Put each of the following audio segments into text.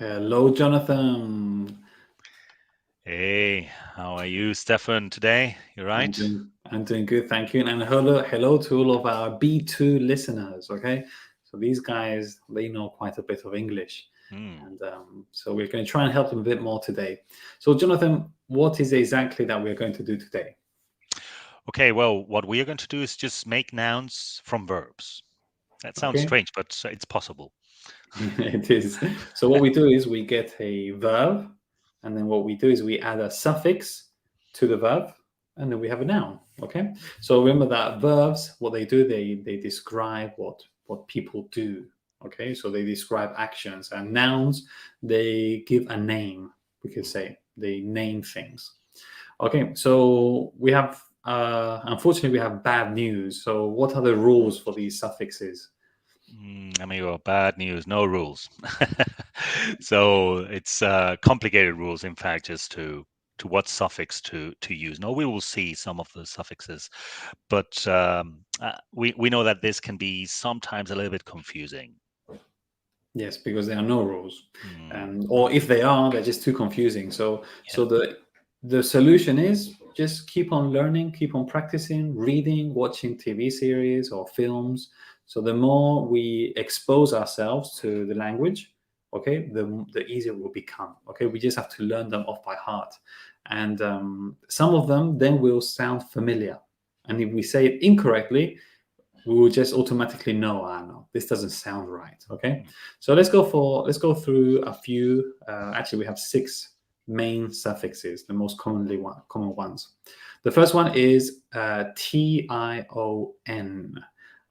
Hello, Jonathan. Hey, how are you, Stefan, today? You I'm right? doing I'm doing good, thank you. And hello to all of our B2 listeners. Okay, so these guys they know quite a bit of English, Hmm. and so we're going to try and help them a bit more today. So, Jonathan, what is exactly that we're going to do today? Okay, well, what we are going to do is just make nouns from verbs. That sounds Okay, strange, but it's possible. it is. So what we do is we get a verb, and then what we do is we add a suffix to the verb, and then we have a noun. Okay. So remember that verbs, what they do, they describe what people do. Okay. So they describe actions, and nouns they give a name. We could say they name things. Okay. So we have unfortunately we have bad news. So what are the rules for these suffixes? Amigo, bad news, no rules. So it's complicated rules, in fact, just to what suffix to use. No, we will see some of the suffixes, but we know that this can be sometimes a little bit confusing. Yes, because there are no rules, Hmm, and or if they are, they're just too confusing. So, yeah. so the solution is just keep on learning, keep on practicing, reading, watching TV series or films. So the more we expose ourselves to the language, okay, the easier it will become. Okay, we just have to learn them off by heart, and some of them then will sound familiar, and if we say it incorrectly, we will just automatically know, no, this doesn't sound right. Okay, so let's go through a few. Actually, we have six main suffixes, the most common ones. The first one is tion.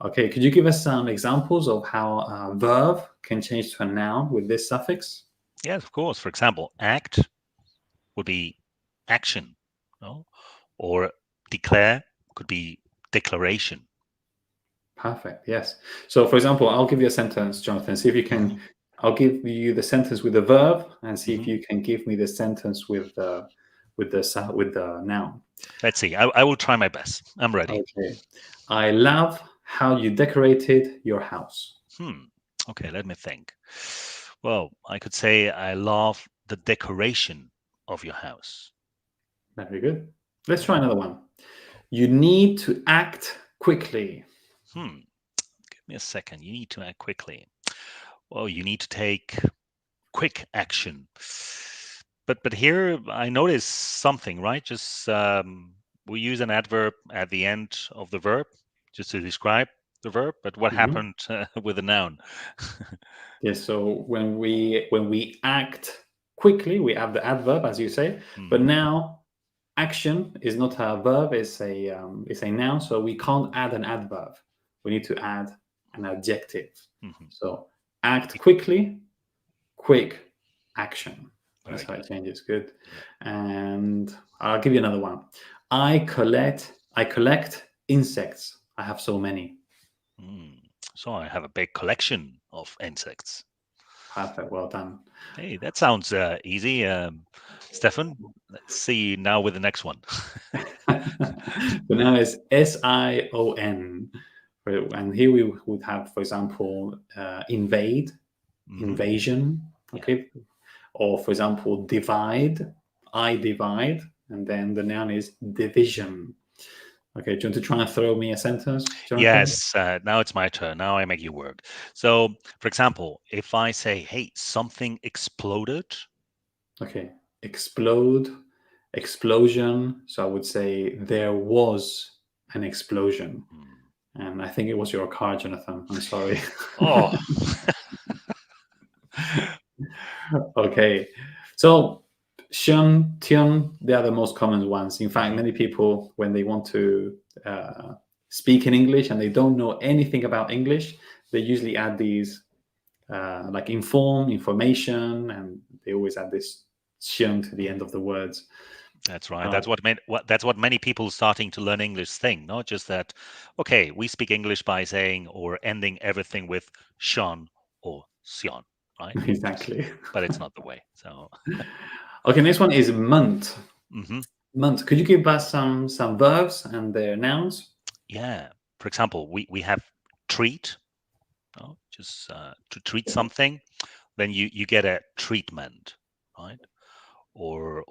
Okay, could you give us some examples of how a verb can change to a noun with this suffix? Yes, of course. For example, act would be action, no? Or declare could be declaration. Perfect. Yes. So, for example, I'll give you a sentence, Jonathan. See if you Hmm. can. I'll give you the sentence with the verb, and see if Hmm. you can give me the sentence with the noun. Let's see. I will try my best. I'm ready. Okay. I love how you decorated your house. Hmm. Okay, let me think. Well, I could say I love the decoration of your house. Very good. Let's try Yeah. another one. You need to act quickly. Hmm. Give me a second. You need to act quickly. Well, you need to take quick action. But here I notice something, right? Just we use an adverb at the end of the verb just to describe the verb. But what Mhm. happened with the noun? Yes. So when we act quickly, we have the adverb, as you say. But Hmm. now action is not a verb; it's a noun. So we can't add an adverb. We need to add an adjective. Hmm. So act quickly, quick action. That's Very how it good. changes. Good. Yeah. And I'll give you another one. I collect insects. I have so many. Mm. So I have a big collection of insects. Perfect. Well done. Hey, that sounds easy, Stefan. Let's see now with the next one. So now it's Sion. And here we would have, for example, invade, Hmm. invasion. Yeah. Okay. Or for example, divide. I divide. And then the noun is division. Okay. Do you want to try and throw me a sentence, Jonathan? Yes, now it's my turn. Now I make you work. So, for example, if I say, hey, something exploded. Okay. Explode, explosion. So I would say there was an explosion. Hmm. And I think it was your car, Jonathan. I'm sorry. Oh, Okay. So Shun, Tian, they are the most common ones. In fact, mhm. many people, when they want to uh, speak in English and they don't know anything about English, they usually add these like information, and they always add this Shun to the end of the words. That's right. Uh, That's what many people starting to learn English think. Not just that. Okay, we speak English by saying or ending everything with "shon" or "sion," right? exactly. But it's not the way. So, Okay, next one is month. mhm. Month. Could you give us some verbs and their nouns? Yeah. For example, we have treat, no? Just to treat something. then you get a treatment, right? Or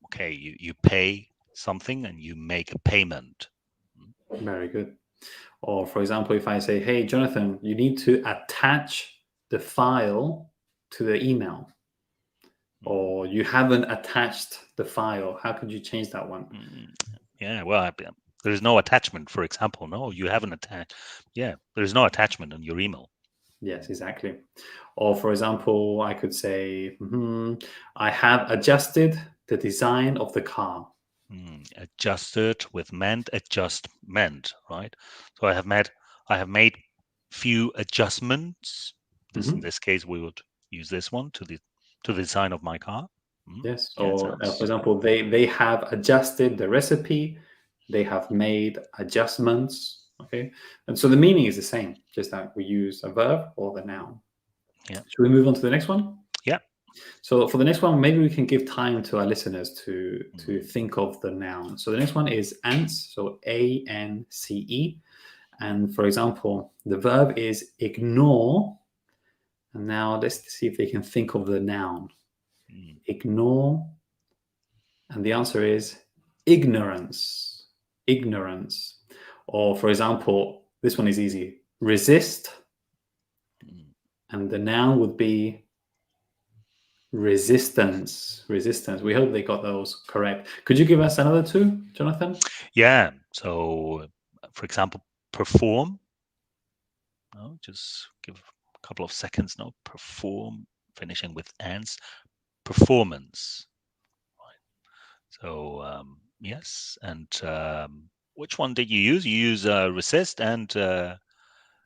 okay, you pay something and you make a payment. Very good. Or for example, if I say, hey, Jonathan, you need to attach the file to the email, or you haven't attached the file, how could you change that one? Yeah, well, there's no attachment, for example. No, you haven't attached. Yeah, there's no attachment on your email. Yes, exactly. Or for example, I could say, I have adjusted the design of the car. Adjusted with adjustment, right? So I have made few adjustments. In this case, we would use this one to the design of my car. Yes. Yeah, Or for example, they have adjusted the recipe. They have made adjustments. Okay. And so the meaning is the same, just that we use a verb or the noun. Yeah. Should we move on to the next one? Yeah. So for the next one, maybe we can give time to our listeners to think of the noun. So the next one is ance, so ANCE. And for example, the verb is ignore. And now let's see if they can think of the noun. Ignore. And the answer is ignorance. Ignorance. Or for example, this one is easy. Resist. And the noun would be resistance. Resistance. We hope they got those correct. Could you give us another two, Jonathan? Yeah. So, for example, perform. No, just give a couple of seconds. No, perform, finishing with ants. Performance. Right. So, yes. And which one did you use? You use resist and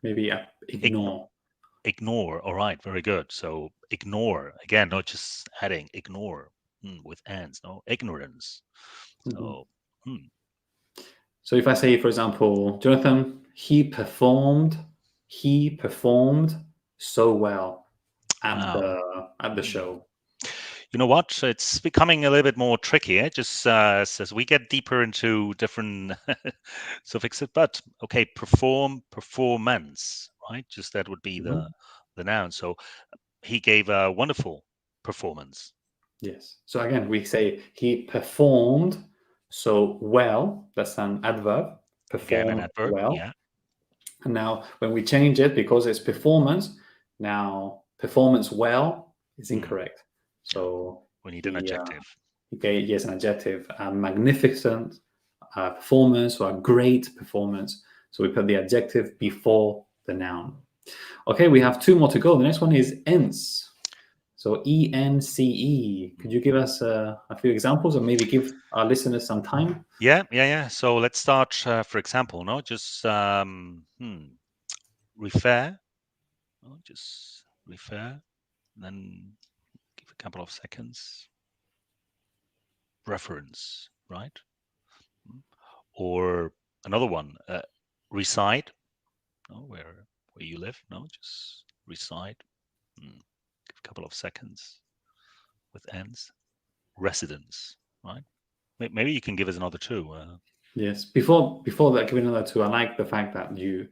Maybe ignore. Ignore. All right. Very good. So ignore again, not just adding ignore with ends. No, ignorance. So. So if I say, for example, Jonathan, he performed so well at the show. You know what? It's becoming a little bit more tricky. Just as we get deeper into different suffixes. But okay, performance, right? Just that would be the noun. So he gave a wonderful performance. Yes. So again, we say he performed so well. That's an adverb. Again, an Performed adverb. well. Yeah. And now when we change it, because it's performance, now performance well is incorrect. So we need an adjective. Okay, yes, an adjective. A magnificent performance or a great performance. So we put the adjective before the noun. Okay, we have two more to go. The next one is ence. So ENCE. Could you give us a few examples, or maybe give our listeners some time? Yeah. So let's start, for example, just refer. Just refer. Then give a couple of seconds. Reference, right? Or another one, reside. Where you live? Just reside. Give a couple of seconds with ends. Residence, right? Maybe you can give us another two. Yes. Before that, giving another two, I like the fact that you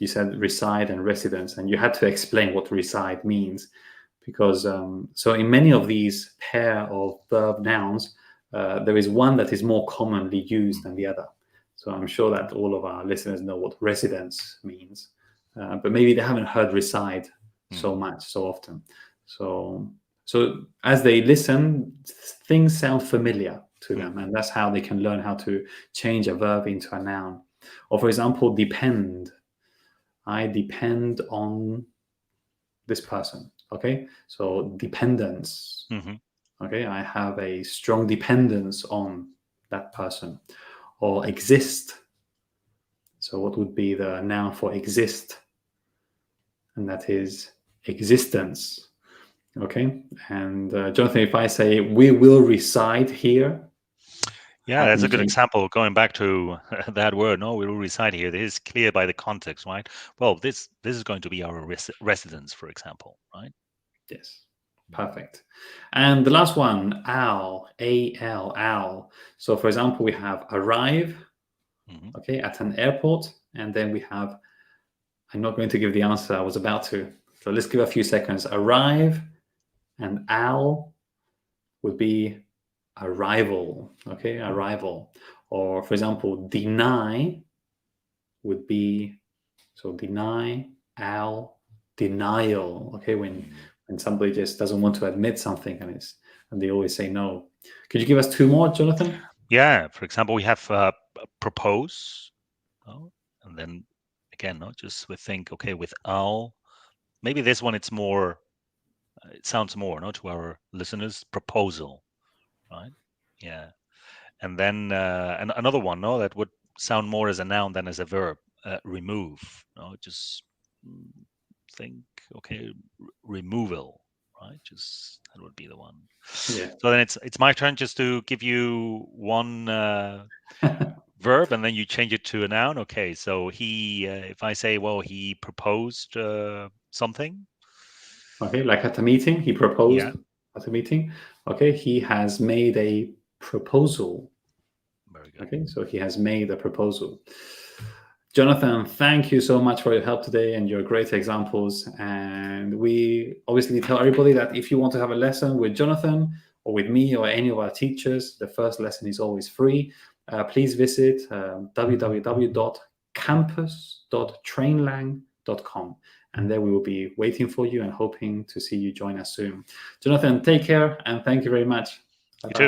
said reside and residence, and you had to explain what reside means, because so in many of these pair of verb nouns, there is one that is more commonly used than the other. So I'm sure that all of our listeners know what residence means, but maybe they haven't heard reside so often. So as they listen, things sound familiar to them, and that's how they can learn how to change a verb into a noun. Or for example, depend. I depend on this person. Okay, so dependence. Okay, I have a strong dependence on that person. Or exist. So what would be the noun for exist? And that is existence. Okay, and Jonathan, if I say we will reside here. Yeah, that's a good example. Going back to that word, we will reside here. This is clear by the context, right? Well, this is going to be our residence, for example, right? Yes, perfect. And the last one, owl, A-L, owl. So for example, we have arrive, okay, at an airport, and then we have, I'm not going to give the answer, I was about to, So let's give a few seconds. Arrive and al would be arrival. Okay, arrival. Or for example, deny would be, so deny, al, denial. Okay, when somebody just doesn't want to admit something and they always say no. Could you give us two more, Jonathan? Yeah, for example, we have propose, and then again, just we think, okay, with al, maybe this one it's more, it sounds more, to our listeners, proposal, right? Yeah, and then and another one, that would sound more as a noun than as a verb, remove, just think, okay, removal, right? Just that would be the one. Yeah. So then it's my turn just to give you one verb, and then you change it to a noun. Okay, so he, if I say, well, he proposed something. Okay, like at a meeting, he proposed at a meeting. Okay, he has made a proposal. Very good. Okay, so he has made a proposal. Jonathan, thank you so much for your help today and your great examples. And we obviously tell everybody that if you want to have a lesson with Jonathan or with me or any of our teachers, the first lesson is always free. Please visit www.campus.trainlang.com. And there we will be waiting for you and hoping to see you join us soon. Jonathan, take care and thank you very much. Bye-bye. You too.